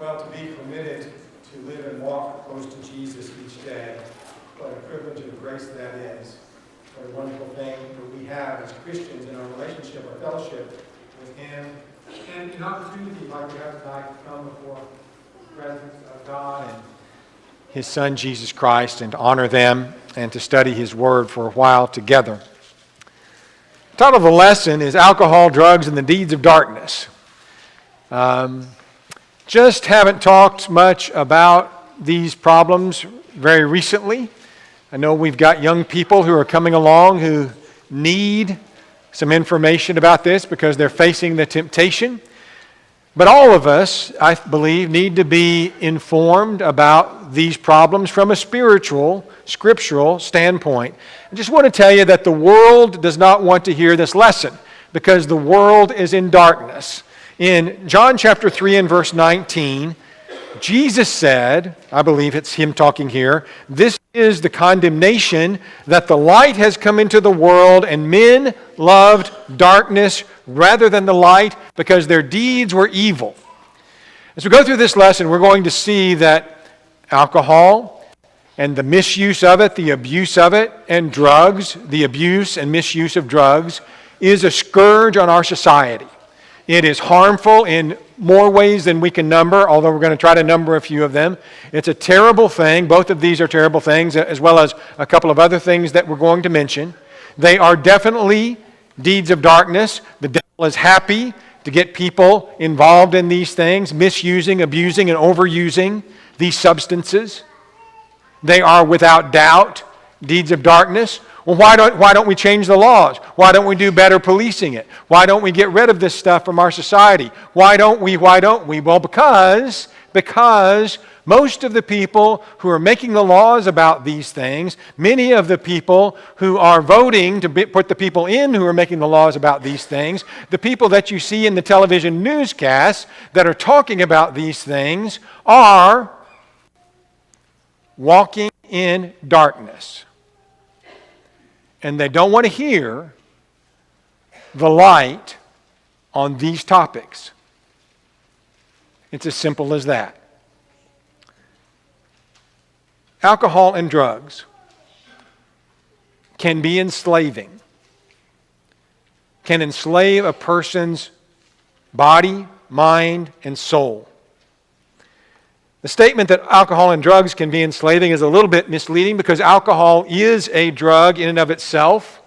Well, to be permitted to live and walk close to Jesus each day, what a privilege and grace that is. What a wonderful thing that we have as Christians in our relationship, our fellowship with Him, and an opportunity like we have tonight to come before the presence of God and His Son, Jesus Christ, and to honor them and to study His Word for a while together. The title of the lesson is Alcohol, Drugs, and the Deeds of Darkness. Just haven't talked much about these problems very recently. I know we've got young people who are coming along who need some information about this because they're facing the temptation. But all of us, I believe, need to be informed about these problems from a spiritual, scriptural standpoint. I just want to tell you that the world does not want to hear this lesson because the world is in darkness. In John chapter 3 and verse 19, Jesus said, I believe it's Him talking here, "This is the condemnation that the light has come into the world, and men loved darkness rather than the light because their deeds were evil." As we go through this lesson, we're going to see that alcohol and the misuse of it, the abuse of it, and drugs, the abuse and misuse of drugs, is a scourge on our society. It is harmful in more ways than we can number, although we're going to try to number a few of them. It's a terrible thing. Both of these are terrible things, as well as a couple of other things that we're going to mention. They are definitely deeds of darkness. The devil is happy to get people involved in these things, misusing, abusing, and overusing these substances. They are without doubt deeds of darkness. Well, why don't we change the laws? Why don't we do better policing it? Why don't we get rid of this stuff from our society? Why don't we? Well, because most of the people who are making the laws about these things, many of the people who are voting to put the people in who are making the laws about these things, the people that you see in the television newscasts that are talking about these things are walking in darkness. And they don't want to hear the light on these topics. It's as simple as that. Alcohol and drugs can be enslaving, can enslave a person's body, mind, and soul. The statement that alcohol and drugs can be enslaving is a little bit misleading because alcohol is a drug in and of itself.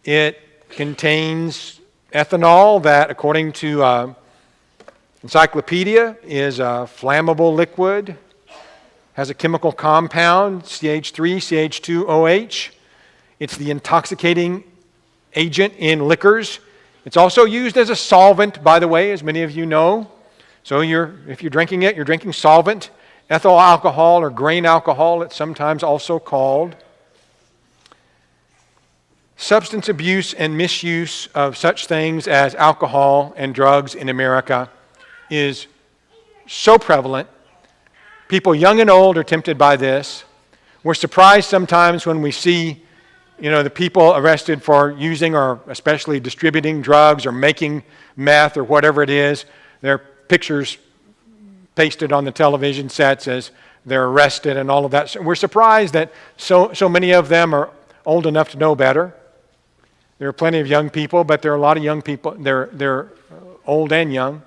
It contains ethanol that, according to encyclopedia, is a flammable liquid, has a chemical compound, CH3, CH2OH. It's the intoxicating agent in liquors. It's also used as a solvent, by the way, as many of you know. So if you're drinking it, you're drinking solvent, ethyl alcohol or grain alcohol, it's sometimes also called. Substance abuse and misuse of such things as alcohol and drugs in America is so prevalent. People young and old are tempted by this. We're surprised sometimes when we see, the people arrested for using or especially distributing drugs or making meth or whatever it is. They're pictures pasted on the television sets as they're arrested and all of that. So we're surprised that so many of them are old enough to know better. There are plenty of young people, but there are a lot of young people. They're old and young.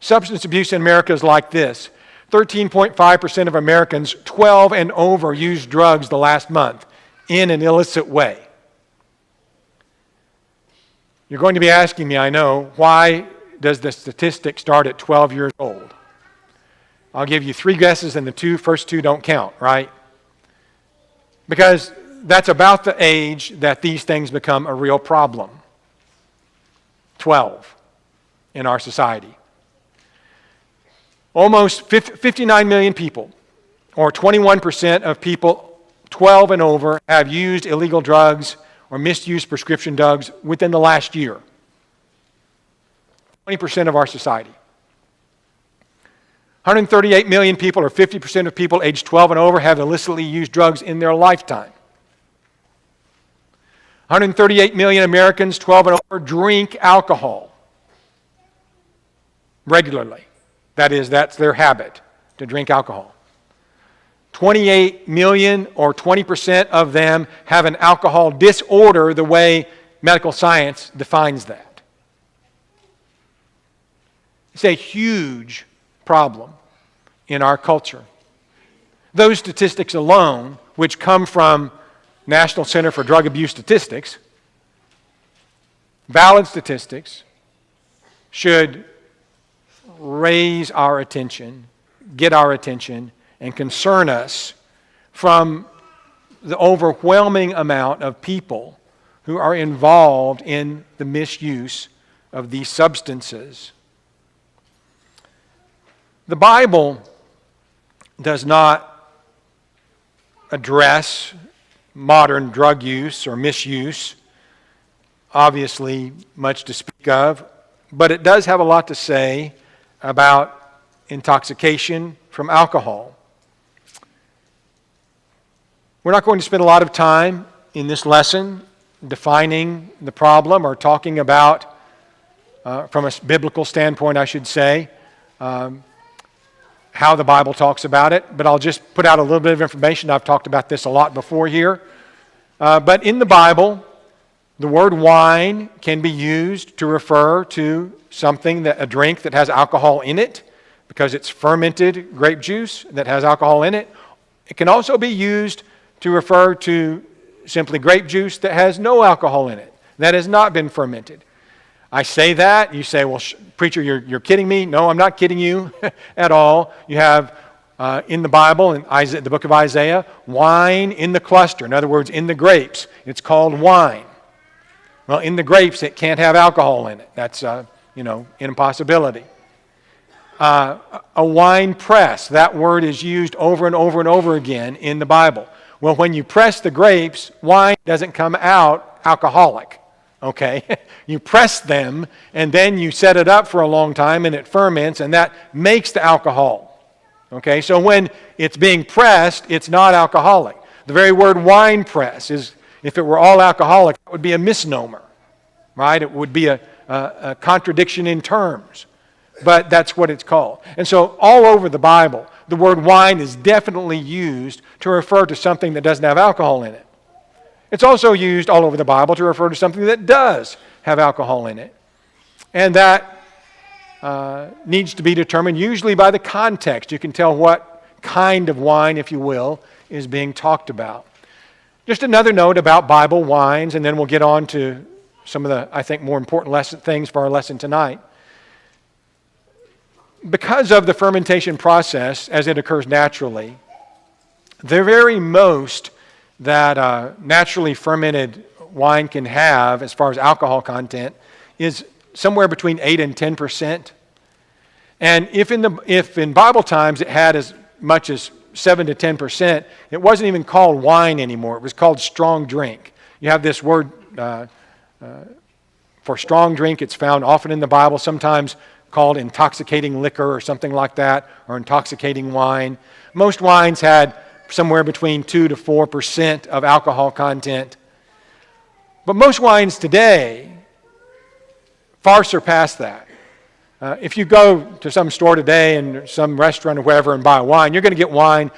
Substance abuse in America is like this. 13.5% of Americans 12 and over used drugs the last month in an illicit way. You're going to be asking me, I know, why does the statistic start at 12 years old? I'll give you 3 guesses and the first two don't count, right? Because that's about the age that these things become a real problem. 12 in our society. Almost 59 million people, or 21% of people 12 and over, have used illegal drugs or misused prescription drugs within the last year. 20% of our society. 138 million people, or 50% of people aged 12 and over, have illicitly used drugs in their lifetime. 138 million Americans 12 and over drink alcohol. regularly. That is, that's their habit, to drink alcohol. 28 million, or 20% of them, have an alcohol disorder the way medical science defines that. It's a huge problem in our culture. Those statistics alone, which come from National Center for Drug Abuse Statistics, valid statistics, should raise our attention, get our attention, and concern us from the overwhelming amount of people who are involved in the misuse of these substances. The Bible does not address modern drug use or misuse, obviously much to speak of, but it does have a lot to say about intoxication from alcohol. We're not going to spend a lot of time in this lesson defining the problem or talking about, from a biblical standpoint, I should say, how the Bible talks about it, but I'll just put out a little bit of information. I've talked about this a lot before here. But in the Bible, the word wine can be used to refer to a drink that has alcohol in it, because it's fermented grape juice that has alcohol in it. It can also be used to refer to simply grape juice that has no alcohol in it, that has not been fermented. I say that, you say, well, preacher, you're kidding me. No, I'm not kidding you at all. You have in the Bible, in the book of Isaiah, wine in the cluster. In other words, in the grapes. It's called wine. Well, in the grapes, it can't have alcohol in it. That's, an impossibility. A wine press, that word is used over and over and over again in the Bible. Well, when you press the grapes, wine doesn't come out alcoholic, okay? You press them, and then you set it up for a long time, and it ferments, and that makes the alcohol, okay? So when it's being pressed, it's not alcoholic. The very word wine press is, if it were all alcoholic, it would be a misnomer, right? It would be a contradiction in terms. But that's what it's called. And so all over the Bible, the word wine is definitely used to refer to something that doesn't have alcohol in it. It's also used all over the Bible to refer to something that does have alcohol in it. And that needs to be determined usually by the context. You can tell what kind of wine, if you will, is being talked about. Just another note about Bible wines, and then we'll get on to some of the, I think, more important things for our lesson tonight. Because of the fermentation process as it occurs naturally, the very most that naturally fermented wine can have as far as alcohol content is somewhere between 8 and 10%. And if in Bible times it had as much as 7 to 10%, it wasn't even called wine anymore. It was called strong drink. You have this word for strong drink. It's found often in the Bible, sometimes called intoxicating liquor or something like that, or intoxicating wine. Most wines had somewhere between 2 to 4% of alcohol content. But most wines today far surpass that. If you go to some store today and some restaurant or wherever and buy wine, you're going to get wine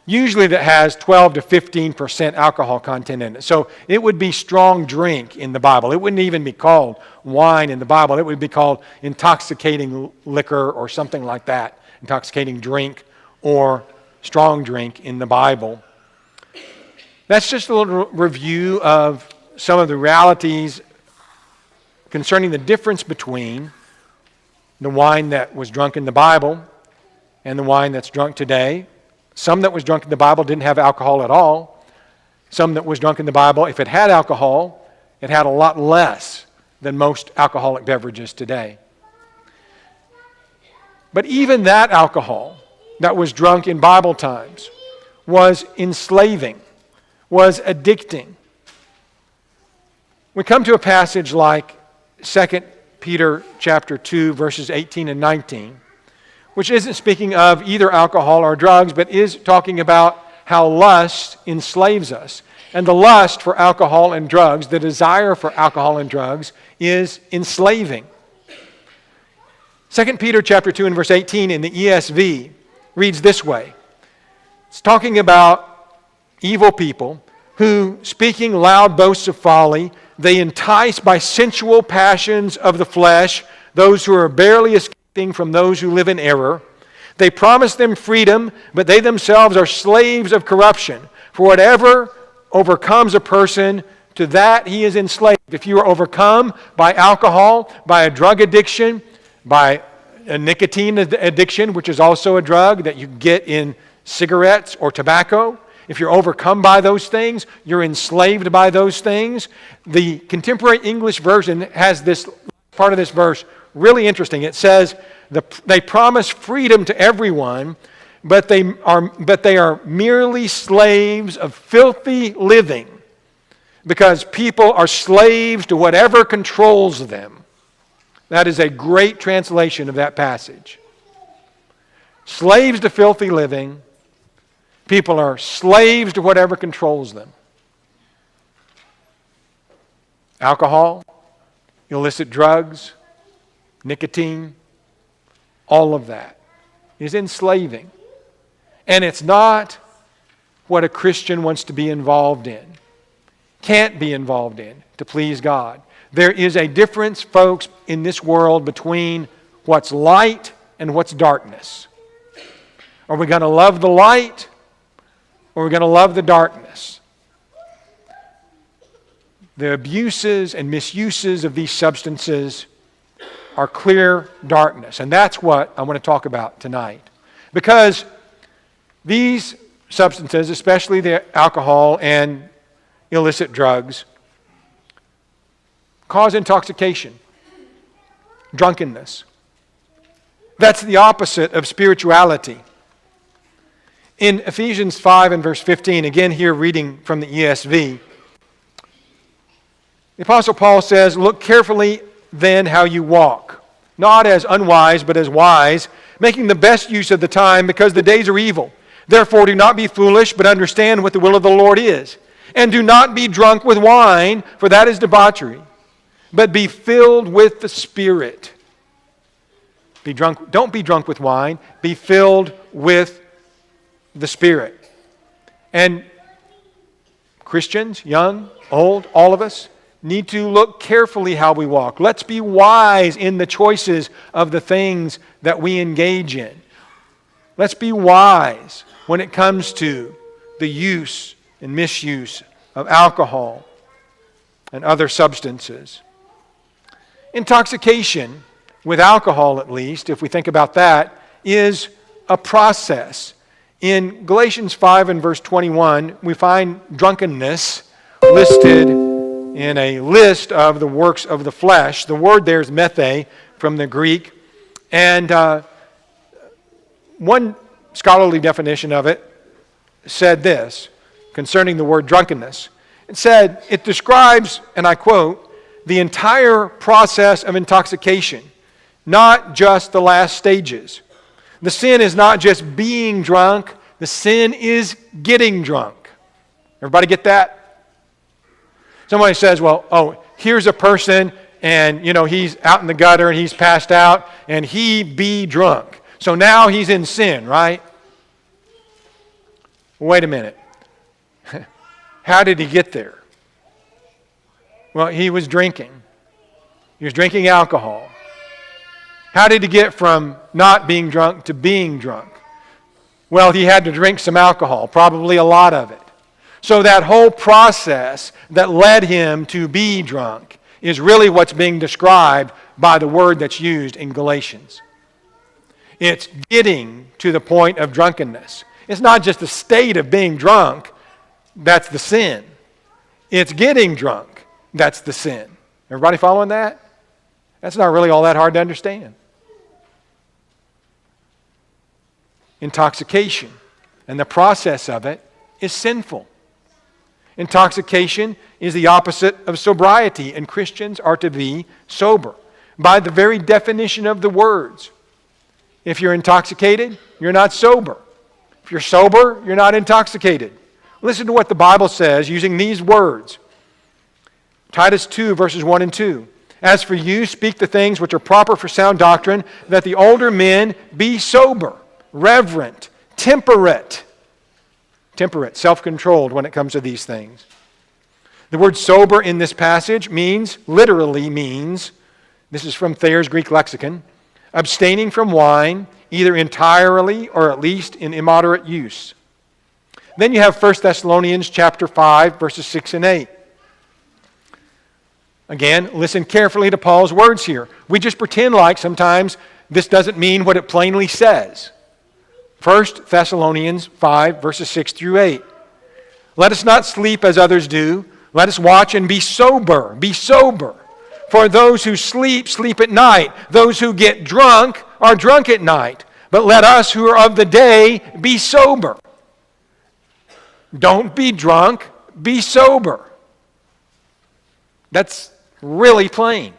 usually that has 12 to 15% alcohol content in it. So it would be strong drink in the Bible. It wouldn't even be called wine in the Bible. It would be called intoxicating liquor or something like that. Intoxicating drink or strong drink in the Bible. That's just a little review of some of the realities concerning the difference between the wine that was drunk in the Bible and the wine that's drunk today. Some that was drunk in the Bible didn't have alcohol at all. Some that was drunk in the Bible, if it had alcohol, it had a lot less than most alcoholic beverages today. But even that alcohol that was drunk in Bible times was enslaving, was addicting. We come to a passage like 2 Peter chapter 2, verses 18 and 19, which isn't speaking of either alcohol or drugs, but is talking about how lust enslaves us. And the lust for alcohol and drugs, the desire for alcohol and drugs, is enslaving. 2 Peter chapter 2 and verse 18 in the ESV reads this way. It's talking about evil people who, speaking loud boasts of folly, they entice by sensual passions of the flesh those who are barely escaping from those who live in error. They promise them freedom, but they themselves are slaves of corruption. For whatever overcomes a person, to that he is enslaved. If you are overcome by alcohol, by a drug addiction, by a nicotine addiction, which is also a drug that you get in cigarettes or tobacco, if you're overcome by those things, you're enslaved by those things. The Contemporary English Version has this part of this verse really interesting. It says, they promise freedom to everyone, but they are merely slaves of filthy living, because people are slaves to whatever controls them. That is a great translation of that passage. Slaves to filthy living. People are slaves to whatever controls them. Alcohol, illicit drugs, nicotine, all of that is enslaving. And it's not what a Christian wants to be involved in, can't be involved in to please God. There is a difference, folks, in this world between what's light and what's darkness. Are we going to love the light, or are we going to love the darkness? The abuses and misuses of these substances are clear darkness. And that's what I want to talk about tonight. Because these substances, especially the alcohol and illicit drugs, cause intoxication, drunkenness. That's the opposite of spirituality. In Ephesians 5 and verse 15, again here reading from the ESV, the Apostle Paul says, "Look carefully then how you walk, not as unwise, but as wise, making the best use of the time, because the days are evil. Therefore do not be foolish, but understand what the will of the Lord is. And do not be drunk with wine, for that is debauchery, but be filled with the Spirit." Don't be drunk with wine, be filled with the Spirit. And Christians, young, old, all of us, need to look carefully how we walk. Let's be wise in the choices of the things that we engage in. Let's be wise when it comes to the use and misuse of alcohol and other substances. Intoxication, with alcohol at least, if we think about that, is a process. In Galatians 5 and verse 21, we find drunkenness listed in a list of the works of the flesh. The word there is methe from the Greek. And one scholarly definition of it said this concerning the word drunkenness. It said, it describes, and I quote, the entire process of intoxication, not just the last stages. The sin is not just being drunk, the sin is getting drunk. Everybody get that? Somebody says, well, here's a person and, he's out in the gutter and he's passed out and he be drunk. So now he's in sin, right? Wait a minute. How did he get there? Well, he was drinking. He was drinking alcohol. How did he get from not being drunk to being drunk? Well, he had to drink some alcohol, probably a lot of it. So that whole process that led him to be drunk is really what's being described by the word that's used in Galatians. It's getting to the point of drunkenness. It's not just the state of being drunk, that's the sin. It's getting drunk, that's the sin. Everybody following that? That's not really all that hard to understand. Intoxication and the process of it is sinful. Intoxication is the opposite of sobriety, and Christians are to be sober by the very definition of the words. If you're intoxicated, you're not sober. If you're sober, you're not intoxicated. Listen to what the Bible says using these words. Titus 2, verses 1 and 2. As for you, speak the things which are proper for sound doctrine, that the older men be sober, reverent, temperate, self-controlled when it comes to these things. The word sober in this passage literally means, this is from Thayer's Greek lexicon, abstaining from wine, either entirely or at least in immoderate use. Then you have 1 Thessalonians chapter 5, verses 6 and 8. Again, listen carefully to Paul's words here. We just pretend like sometimes this doesn't mean what it plainly says. 1 Thessalonians 5, verses 6 through 8. Let us not sleep as others do. Let us watch and be sober. Be sober. For those who sleep, sleep at night. Those who get drunk are drunk at night. But let us who are of the day be sober. Don't be drunk, be sober. That's really plain.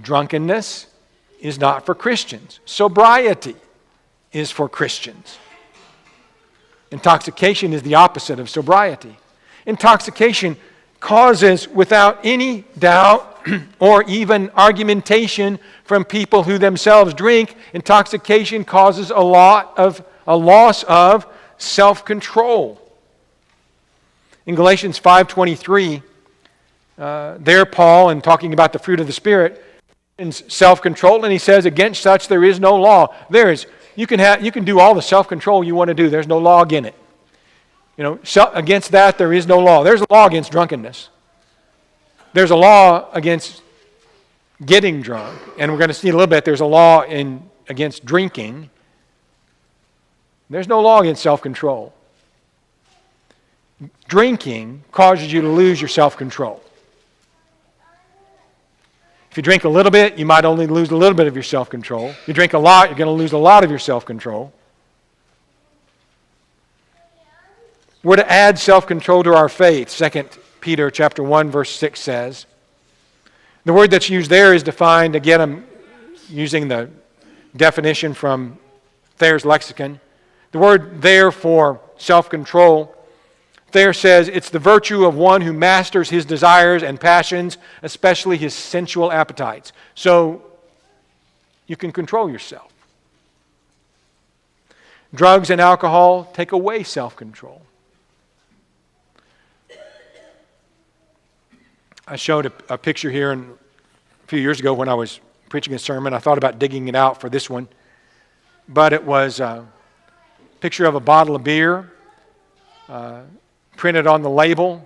Drunkenness is not for Christians. Sobriety is for Christians. Intoxication is the opposite of sobriety. Intoxication causes, without any doubt or even argumentation from people who themselves drink, intoxication causes a loss of self-control. In Galatians 5:23, there Paul, in talking about the fruit of the Spirit, mentions self-control, and he says, against such there is no law. You can do all the self-control you want to do. There's no law against it. Against that there is no law. There's a law against drunkenness. There's a law against getting drunk, and we're going to see in a little bit there's a law against drinking. There's no law against self-control. Drinking causes you to lose your self-control. If you drink a little bit, you might only lose a little bit of your self-control. If you drink a lot, you're going to lose a lot of your self-control. We're to add self-control to our faith. 2 Peter chapter 1, verse 6 says. The word that's used there is defined, again, I'm using the definition from Thayer's lexicon. The word there for self-control, Thayer says it's the virtue of one who masters his desires and passions, especially his sensual appetites. So you can control yourself. Drugs and alcohol take away self-control. I showed a picture here a few years ago when I was preaching a sermon. I thought about digging it out for this one. But it was a picture of a bottle of beer, printed on the label,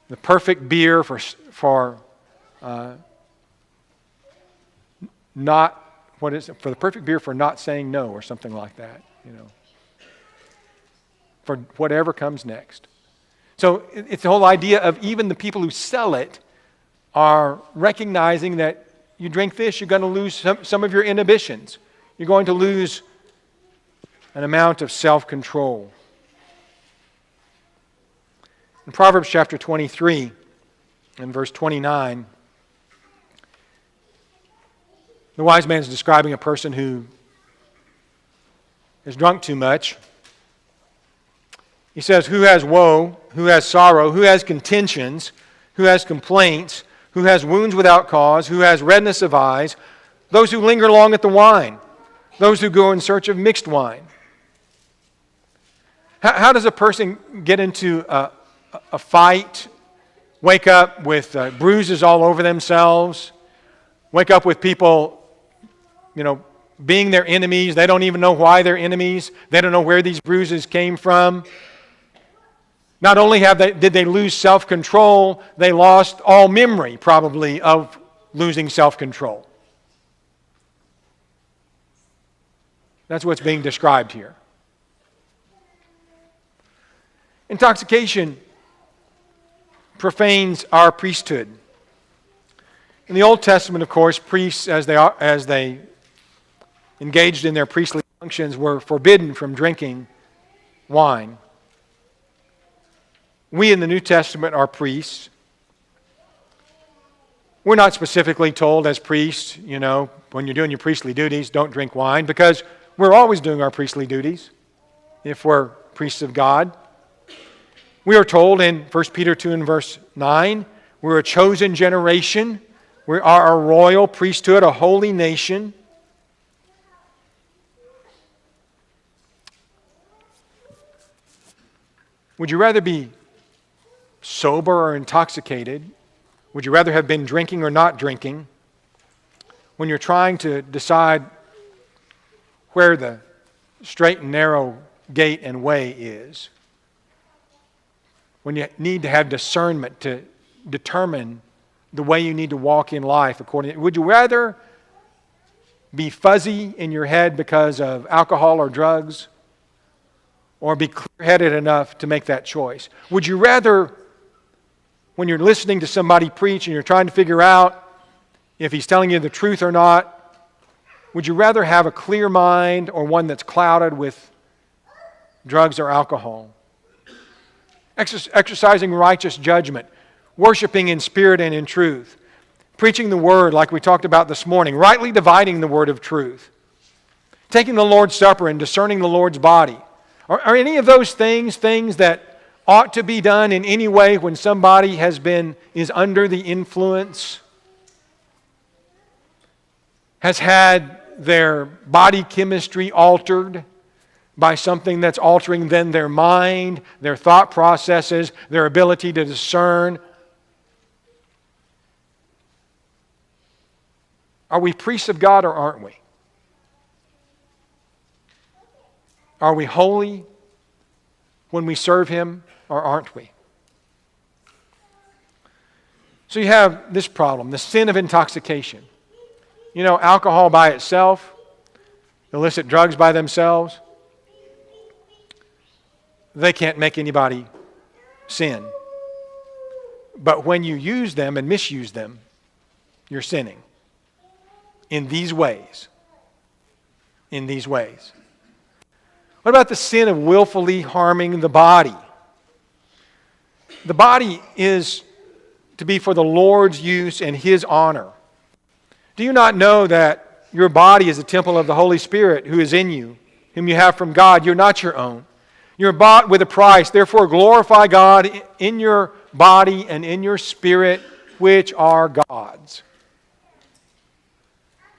the perfect beer for the perfect beer for not saying no, or something like that, for whatever comes next. So it's the whole idea of even the people who sell it are recognizing that you drink this, you're going to lose some of your inhibitions. You're going to lose an amount of self-control. In Proverbs chapter 23 and verse 29, the wise man is describing a person who has drunk too much. He says, who has woe, who has sorrow, who has contentions, who has complaints, who has wounds without cause, who has redness of eyes, those who linger long at the wine, those who go in search of mixed wine. How does a person get into a fight, wake up with bruises all over themselves, wake up with people, being their enemies? They don't even know why they're enemies. They don't know where these bruises came from. Not only did they lose self-control, they lost all memory, probably, of losing self-control. That's what's being described here. Intoxication profanes our priesthood. In the Old Testament, of course, priests, as they engaged in their priestly functions, were forbidden from drinking wine. We in the New Testament are priests. We're not specifically told as priests, when you're doing your priestly duties, don't drink wine, because we're always doing our priestly duties if we're priests of God. We are told in 1 Peter 2 and verse 9, we're a chosen generation. We are a royal priesthood, a holy nation. Would you rather be sober or intoxicated? Would you rather have been drinking or not drinking? When you're trying to decide where the straight and narrow gate and way is, when you need to have discernment to determine the way you need to walk in life would you rather be fuzzy in your head because of alcohol or drugs, or be clear-headed enough to make that choice? Would you rather, when you're listening to somebody preach and you're trying to figure out if he's telling you the truth or not, would you rather have a clear mind or one that's clouded with drugs or alcohol? Exercising righteous judgment, worshiping in spirit and in truth, preaching the word like we talked about this morning, rightly dividing the word of truth, taking the Lord's Supper and discerning the Lord's body. Are any of those things that ought to be done in any way when somebody is under the influence, has had their body chemistry altered by something that's altering then their mind, their thought processes, their ability to discern? Are we priests of God or aren't we? Are we holy when we serve Him or aren't we? So you have this problem, the sin of intoxication. You know, alcohol by itself, illicit drugs by themselves, they can't make anybody sin. But when you use them and misuse them, you're sinning. In these ways. In these ways. What about the sin of willfully harming the body? The body is to be for the Lord's use and His honor. Do you not know that your body is a temple of the Holy Spirit who is in you, whom you have from God? You're not your own. You're bought with a price. Therefore, glorify God in your body and in your spirit, which are God's.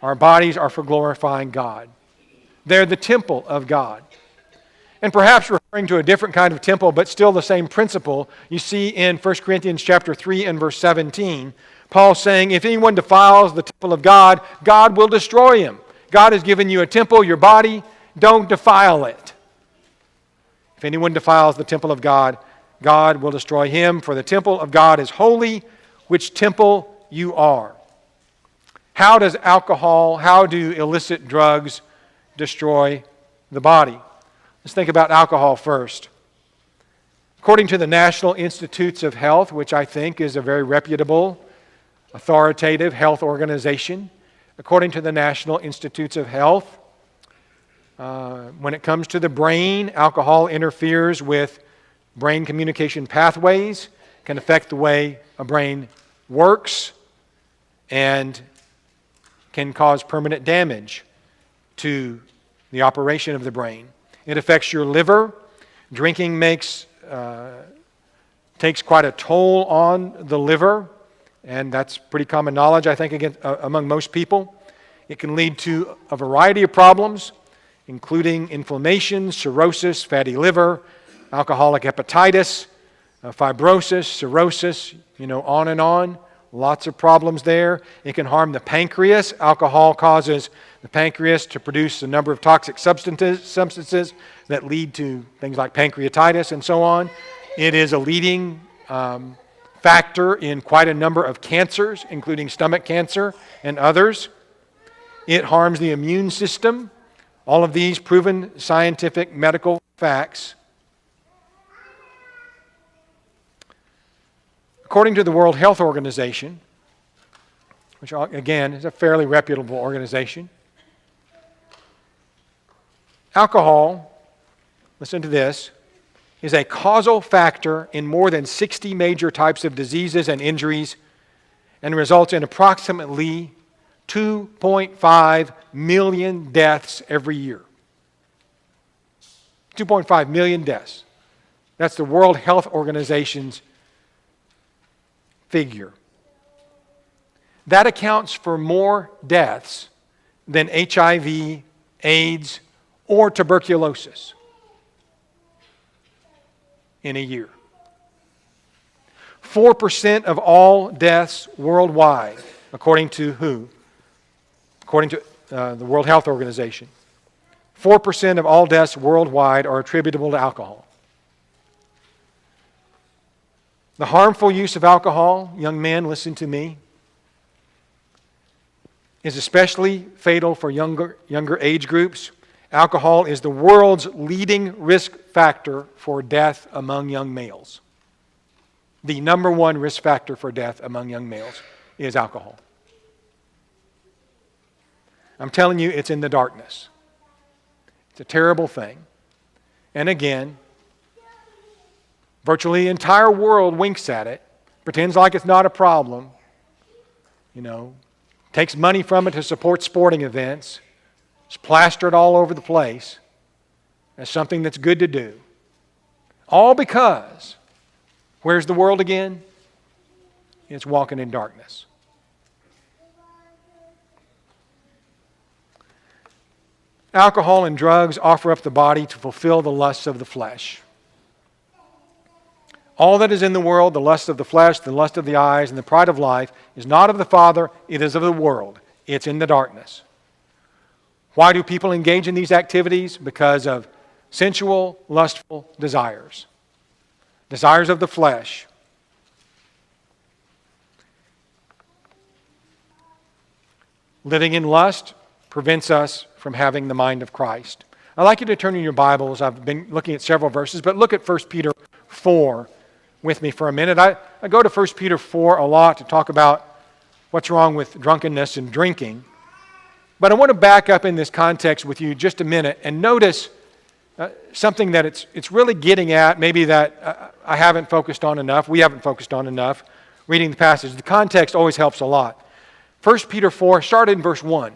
Our bodies are for glorifying God. They're the temple of God. And perhaps referring to a different kind of temple, but still the same principle, you see in 1 Corinthians chapter 3 and verse 17, Paul saying, if anyone defiles the temple of God, God will destroy him. God has given you a temple, your body, don't defile it. If anyone defiles the temple of God, God will destroy him, for the temple of God is holy, which temple you are. How do illicit drugs destroy the body? Let's think about alcohol first. According to the National Institutes of Health, which I think is a very reputable, authoritative health organization, according to the National Institutes of Health, when it comes to the brain, alcohol interferes with brain communication pathways, can affect the way a brain works, and can cause permanent damage to the operation of the brain. It affects your liver. Drinking takes quite a toll on the liver, and that's pretty common knowledge, I think, among most people. It can lead to a variety of problems, including inflammation, cirrhosis, fatty liver, alcoholic hepatitis, fibrosis, cirrhosis, on and on. Lots of problems there. It can harm the pancreas. Alcohol causes the pancreas to produce a number of toxic substances that lead to things like pancreatitis and so on. It is a leading factor in quite a number of cancers, including stomach cancer and others. It harms the immune system. All of these proven scientific medical facts. According to the World Health Organization, which again is a fairly reputable organization, alcohol, listen to this, is a causal factor in more than 60 major types of diseases and injuries and results in approximately 2.5 million deaths every year. 2.5 million deaths That's the World Health Organization's figure. That accounts for more deaths than HIV, AIDS, or tuberculosis in a year. 4% of all deaths worldwide, according to who? According to the World Health Organization. 4% of all deaths worldwide are attributable to alcohol. The harmful use of alcohol, young men, listen to me, is especially fatal for younger age groups. Alcohol is the world's leading risk factor for death among young males. The number one risk factor for death among young males is alcohol. I'm telling you, it's in the darkness. It's a terrible thing. And again, virtually the entire world winks at it, pretends like it's not a problem, takes money from it to support sporting events. It's plastered all over the place as something that's good to do. All because, where's the world again? It's walking in darkness. Alcohol and drugs offer up the body to fulfill the lusts of the flesh. All that is in the world, the lust of the flesh, the lust of the eyes, and the pride of life, is not of the Father, it is of the world. It's in the darkness. Why do people engage in these activities? Because of sensual, lustful desires. Desires of the flesh. Living in lust prevents us from having the mind of Christ. I'd like you to turn in your Bibles. I've been looking at several verses, but look at 1 Peter 4 with me for a minute. I go to 1 Peter 4 a lot to talk about what's wrong with drunkenness and drinking. But I want to back up in this context with you just a minute and notice something that it's really getting at, maybe that I haven't focused on enough, we haven't focused on enough, reading the passage. The context always helps a lot. 1 Peter 4, started in verse 1.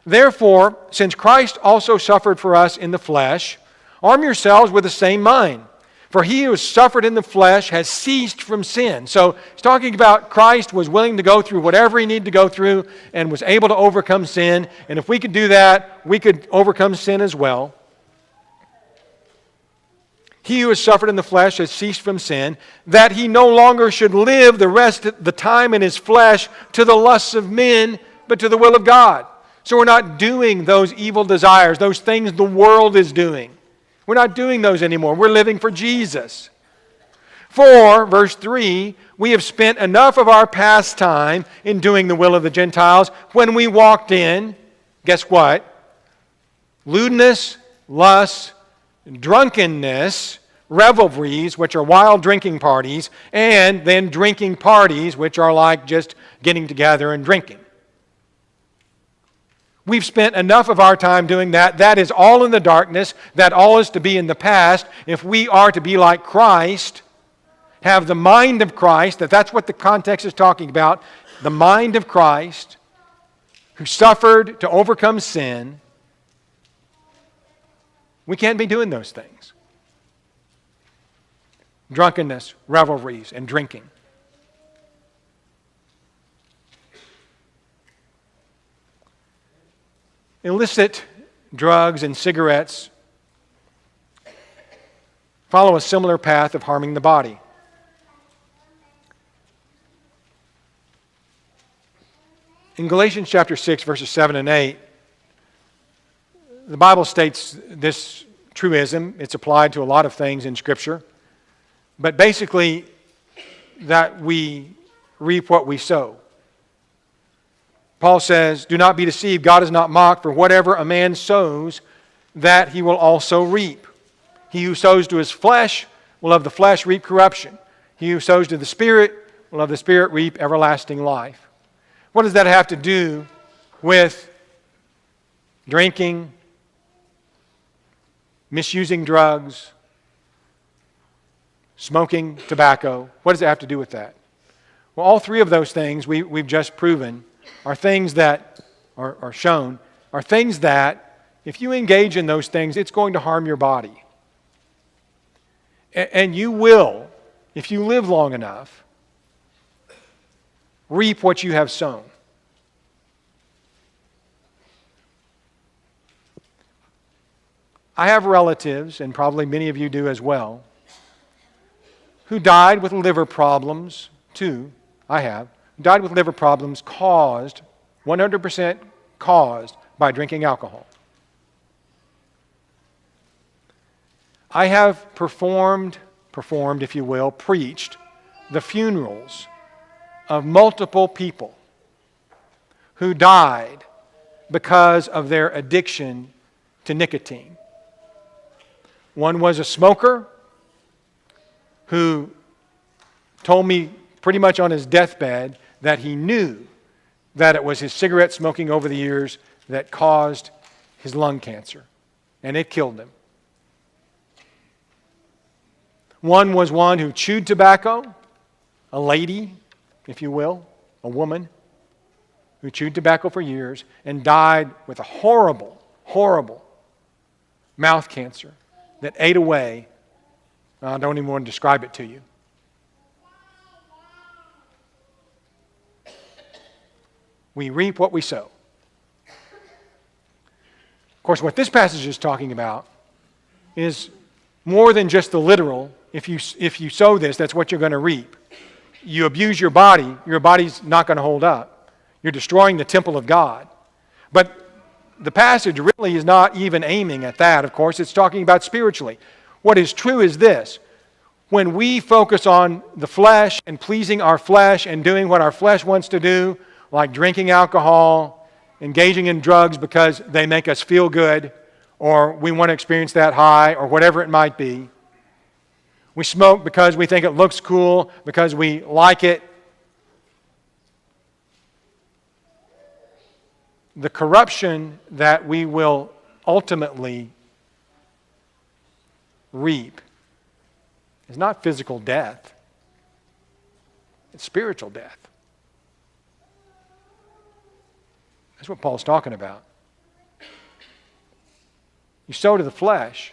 Therefore, since Christ also suffered for us in the flesh, arm yourselves with the same mind. For he who has suffered in the flesh has ceased from sin. So he's talking about Christ was willing to go through whatever he needed to go through and was able to overcome sin. And if we could do that, we could overcome sin as well. He who has suffered in the flesh has ceased from sin, that he no longer should live the rest of the time in his flesh to the lusts of men, but to the will of God. So we're not doing those evil desires, those things the world is doing. We're not doing those anymore. We're living for Jesus. For, verse 3, we have spent enough of our past time in doing the will of the Gentiles when we walked in, guess what? Lewdness, lust, drunkenness, revelries, which are wild drinking parties, and then drinking parties, which are like just getting together and drinking. We've spent enough of our time doing that. That is all in the darkness. That all is to be in the past. If we are to be like Christ, have the mind of Christ, that's what the context is talking about, the mind of Christ, who suffered to overcome sin, we can't be doing those things. Drunkenness, revelries, and drinking. Illicit drugs and cigarettes follow a similar path of harming the body. In Galatians chapter 6, verses 7 and 8, the Bible states this truism. It's applied to a lot of things in Scripture. But basically, that we reap what we sow. Paul says, do not be deceived. God is not mocked, for whatever a man sows, that he will also reap. He who sows to his flesh will of the flesh reap corruption. He who sows to the Spirit will of the Spirit reap everlasting life. What does that have to do with drinking, misusing drugs, smoking tobacco? What does it have to do with that? Well, all three of those things we've just proven are things that are shown, are things that if you engage in those things, it's going to harm your body. And you will, if you live long enough, reap what you have sown. I have relatives, and probably many of you do as well, who died with liver problems, too. I have. Died with liver problems caused, 100% caused, by drinking alcohol. I have performed, if you will, preached the funerals of multiple people who died because of their addiction to nicotine. One was a smoker who told me pretty much on his deathbed that he knew that it was his cigarette smoking over the years that caused his lung cancer, and it killed him. One was one who chewed tobacco, a lady, if you will, a woman who chewed tobacco for years and died with a horrible, horrible mouth cancer that ate away. I don't even want to describe it to you. We reap what we sow. Of course, what this passage is talking about is more than just the literal. If you sow this, that's what you're going to reap. You abuse your body's not going to hold up. You're destroying the temple of God. But the passage really is not even aiming at that, of course. It's talking about spiritually. What is true is this. When we focus on the flesh and pleasing our flesh and doing what our flesh wants to do, like drinking alcohol, engaging in drugs because they make us feel good, or we want to experience that high, or whatever it might be. We smoke because we think it looks cool, because we like it. The corruption that we will ultimately reap is not physical death. It's spiritual death. That's what Paul's talking about. You sow to the flesh,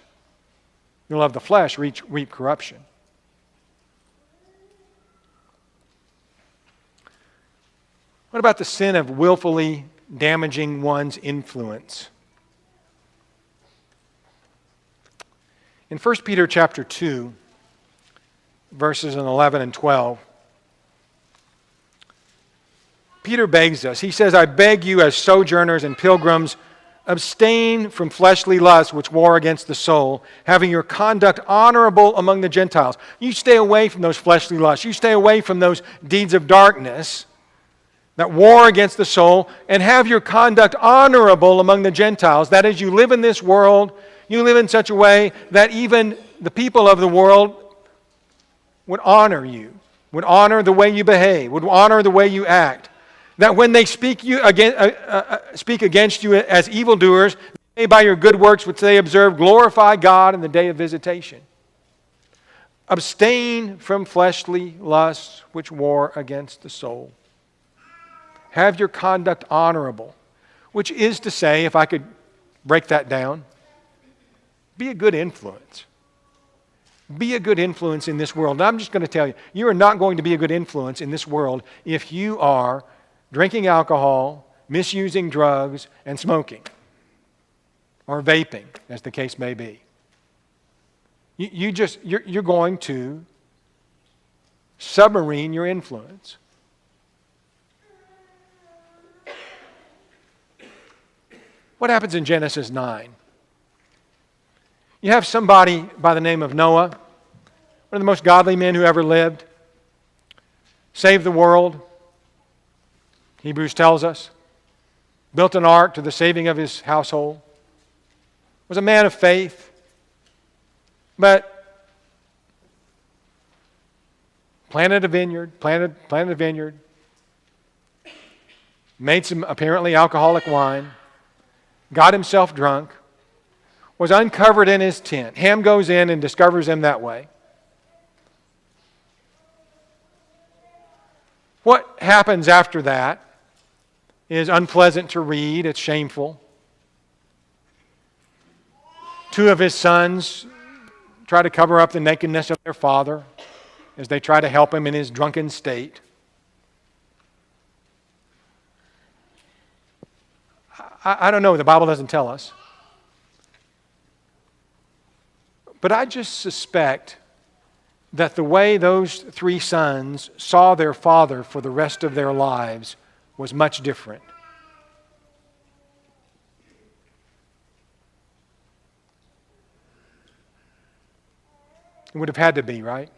you'll have the flesh reap corruption. What about the sin of willfully damaging one's influence? In 1 Peter chapter 2, verses 11 and 12, Peter begs us. He says, I beg you as sojourners and pilgrims, abstain from fleshly lusts which war against the soul, having your conduct honorable among the Gentiles. You stay away from those fleshly lusts. You stay away from those deeds of darkness that war against the soul, and have your conduct honorable among the Gentiles. That is, you live in this world, you live in such a way that even the people of the world would honor you, would honor the way you behave, would honor the way you act. That when they speak against you as evildoers, they by your good works which they observe glorify God in the day of visitation. Abstain from fleshly lusts which war against the soul. Have your conduct honorable, which is to say, if I could break that down, be a good influence. Be a good influence in this world. And I'm just going to tell you, you are not going to be a good influence in this world if you are drinking alcohol, misusing drugs, and smoking, or vaping, as the case may be. You're going to submarine your influence. What happens in Genesis 9? You have somebody by the name of Noah, one of the most godly men who ever lived, saved the world, Hebrews tells us, built an ark to the saving of his household, was a man of faith, but planted a vineyard, made some apparently alcoholic wine, got himself drunk, was uncovered in his tent. Ham goes in and discovers him that way. What happens after that is unpleasant to read. It's shameful. Two of his sons try to cover up the nakedness of their father as they try to help him in his drunken state. I don't know, the Bible doesn't tell us. But I just suspect that the way those three sons saw their father for the rest of their lives was much different. It would have had to be, right?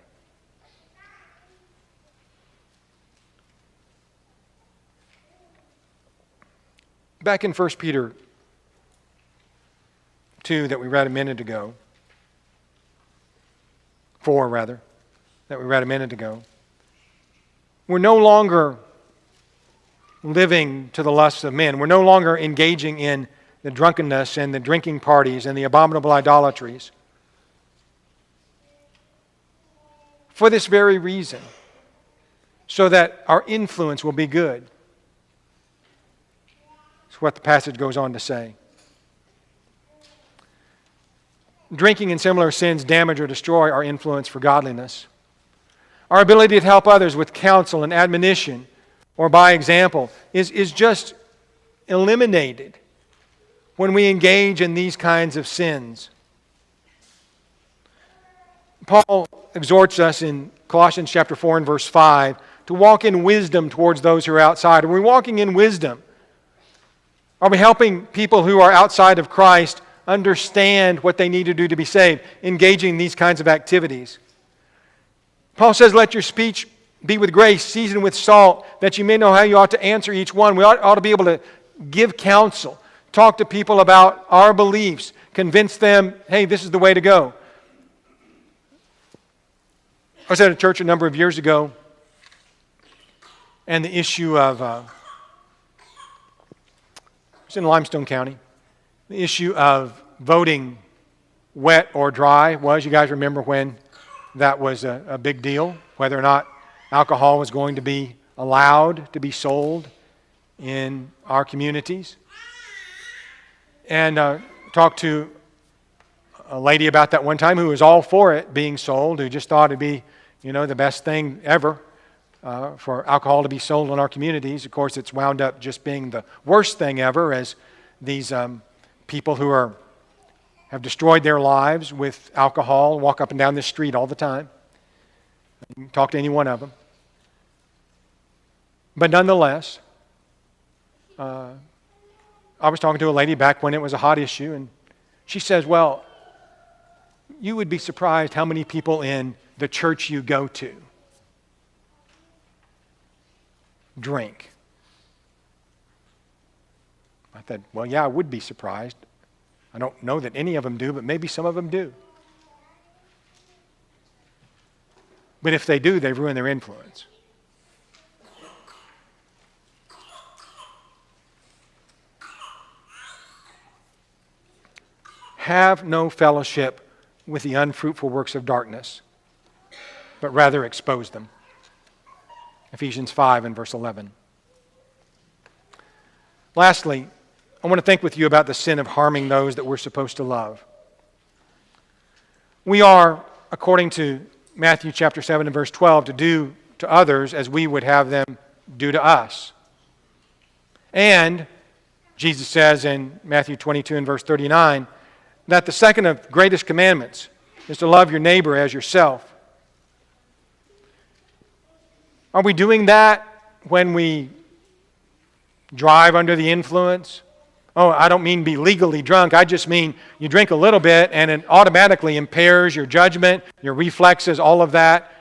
Back in 1 Peter 2 that we read a minute ago, 4 rather, that we read a minute ago, we're no longer living to the lusts of men. We're no longer engaging in the drunkenness and the drinking parties and the abominable idolatries. For this very reason, so that our influence will be good. That's what the passage goes on to say. Drinking and similar sins damage or destroy our influence for godliness. Our ability to help others with counsel and admonition or by example is just eliminated when we engage in these kinds of sins. Paul exhorts us in Colossians chapter 4 and verse 5 to walk in wisdom towards those who are outside. Are we walking in wisdom? Are we helping people who are outside of Christ understand what they need to do to be saved, engaging in these kinds of activities? Paul says, let your speech be with grace, seasoned with salt, that you may know how you ought to answer each one. We ought to be able to give counsel, talk to people about our beliefs, convince them, hey, this is the way to go. I was at a church a number of years ago, and the issue of, it's in Limestone County, the issue of voting wet or dry was, you guys remember when that was a big deal, whether or not alcohol was going to be allowed to be sold in our communities. And talked to a lady about that one time who was all for it being sold, who just thought it'd be, the best thing ever for alcohol to be sold in our communities. Of course, it's wound up just being the worst thing ever, as these people who have destroyed their lives with alcohol walk up and down this street all the time. You can talk to any one of them. But nonetheless, I was talking to a lady back when it was a hot issue, and she says, well, you would be surprised how many people in the church you go to drink. I said, well, yeah, I would be surprised. I don't know that any of them do, but maybe some of them do. But if they do, they've ruined their influence. Have no fellowship with the unfruitful works of darkness, but rather expose them. Ephesians 5 and verse 11. Lastly, I want to think with you about the sin of harming those that we're supposed to love. We are, according to Matthew chapter 7 and verse 12, to do to others as we would have them do to us. And Jesus says in Matthew 22 and verse 39 that the second of greatest commandments is to love your neighbor as yourself. Are we doing that when we drive under the influence? Oh, I don't mean be legally drunk. I just mean you drink a little bit and it automatically impairs your judgment, your reflexes, all of that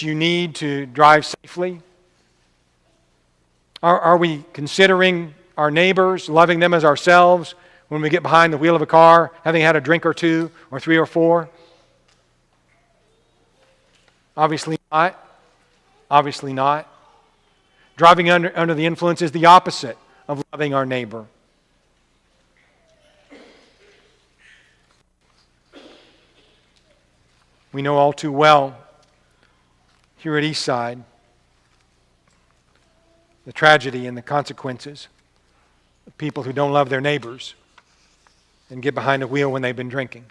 you need to drive safely. Are we considering our neighbors, loving them as ourselves when we get behind the wheel of a car, having had a drink or two or three or four? Obviously not. Obviously not. Driving under the influence is the opposite of loving our neighbor. We know all too well here at Eastside the tragedy and the consequences of people who don't love their neighbors and get behind the wheel when they've been drinking.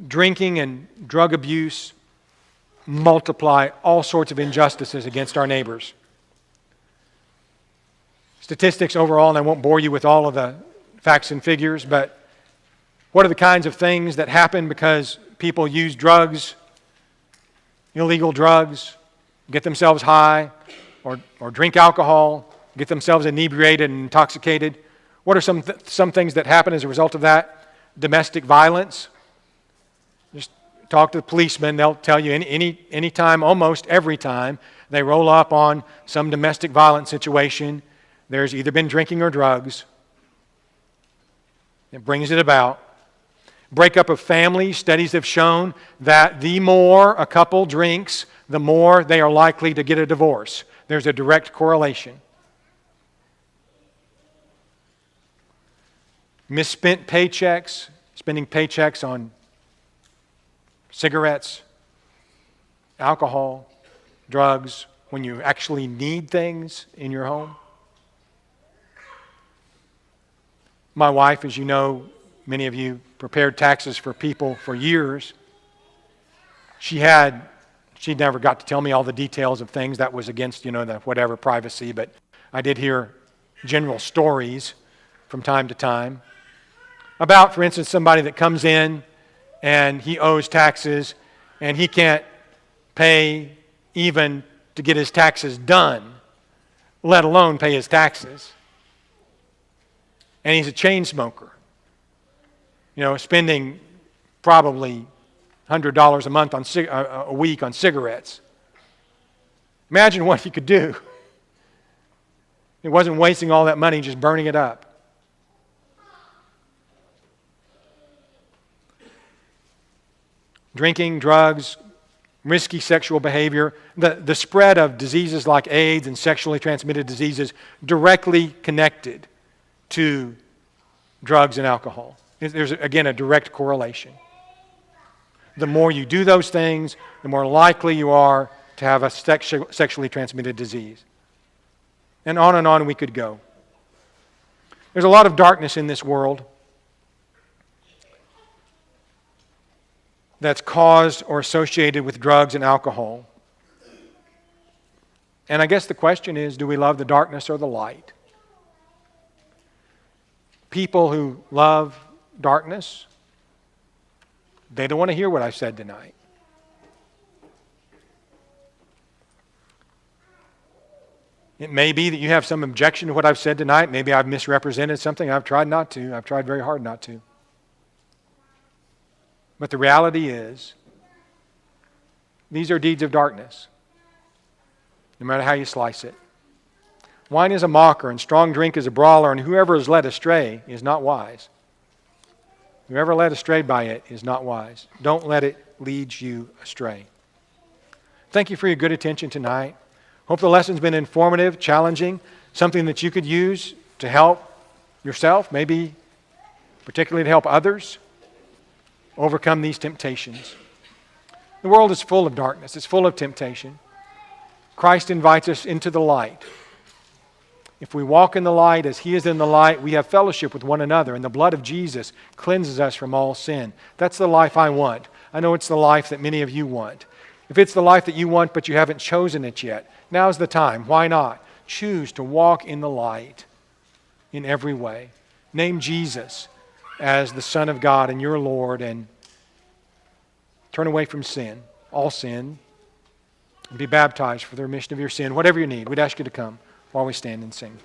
drinking and drug abuse multiply all sorts of injustices against our neighbors. Statistics overall, and I won't bore you with all of the facts and figures, but what are the kinds of things that happen because people use drugs, illegal drugs, get themselves high, or drink alcohol, get themselves inebriated and intoxicated? What are some things that happen as a result of that? Domestic violence. Just talk to the policemen. They'll tell you any time, almost every time, they roll up on some domestic violence situation, there's either been drinking or drugs. It brings it about. Breakup of families. Studies have shown that the more a couple drinks, the more they are likely to get a divorce. There's a direct correlation. Misspent paychecks, spending paychecks on cigarettes, alcohol, drugs, when you actually need things in your home. My wife, as you know, many of you prepared taxes for people for years. She never got to tell me all the details of things that was against, the whatever privacy, but I did hear general stories from time to time about, for instance, somebody that comes in and he owes taxes and he can't pay even to get his taxes done, let alone pay his taxes. And he's a chain smoker, spending probably $100 a month a week on cigarettes. Imagine what he could do. He wasn't wasting all that money just burning it up. Drinking, drugs, risky sexual behavior, the spread of diseases like AIDS and sexually transmitted diseases directly connected to drugs and alcohol. There's, again, a direct correlation. The more you do those things, the more likely you are to have a sexually transmitted disease. And on we could go. There's a lot of darkness in this world that's caused or associated with drugs and alcohol. And I guess the question is, do we love the darkness or the light? People who love darkness, they don't want to hear what I've said tonight. It may be that you have some objection to what I've said tonight. Maybe I've misrepresented something. I've tried not to. I've tried very hard not to. But the reality is, these are deeds of darkness, no matter how you slice it. Wine is a mocker, and strong drink is a brawler, and whoever is led astray is not wise. Whoever led astray by it is not wise. Don't let it lead you astray. Thank you for your good attention tonight. Hope the lesson's been informative, challenging, something that you could use to help yourself, maybe particularly to help others overcome these temptations. The world is full of darkness. It's full of temptation. Christ invites us into the light. If we walk in the light as He is in the light, we have fellowship with one another, and the blood of Jesus cleanses us from all sin. That's the life I want. I know it's the life that many of you want. If it's the life that you want but you haven't chosen it yet, now's the time. Why not? Choose to walk in the light in every way. Name Jesus as the Son of God and your Lord, and turn away from sin, all sin, and be baptized for the remission of your sin. Whatever you need, we'd ask you to come while we stand and sing.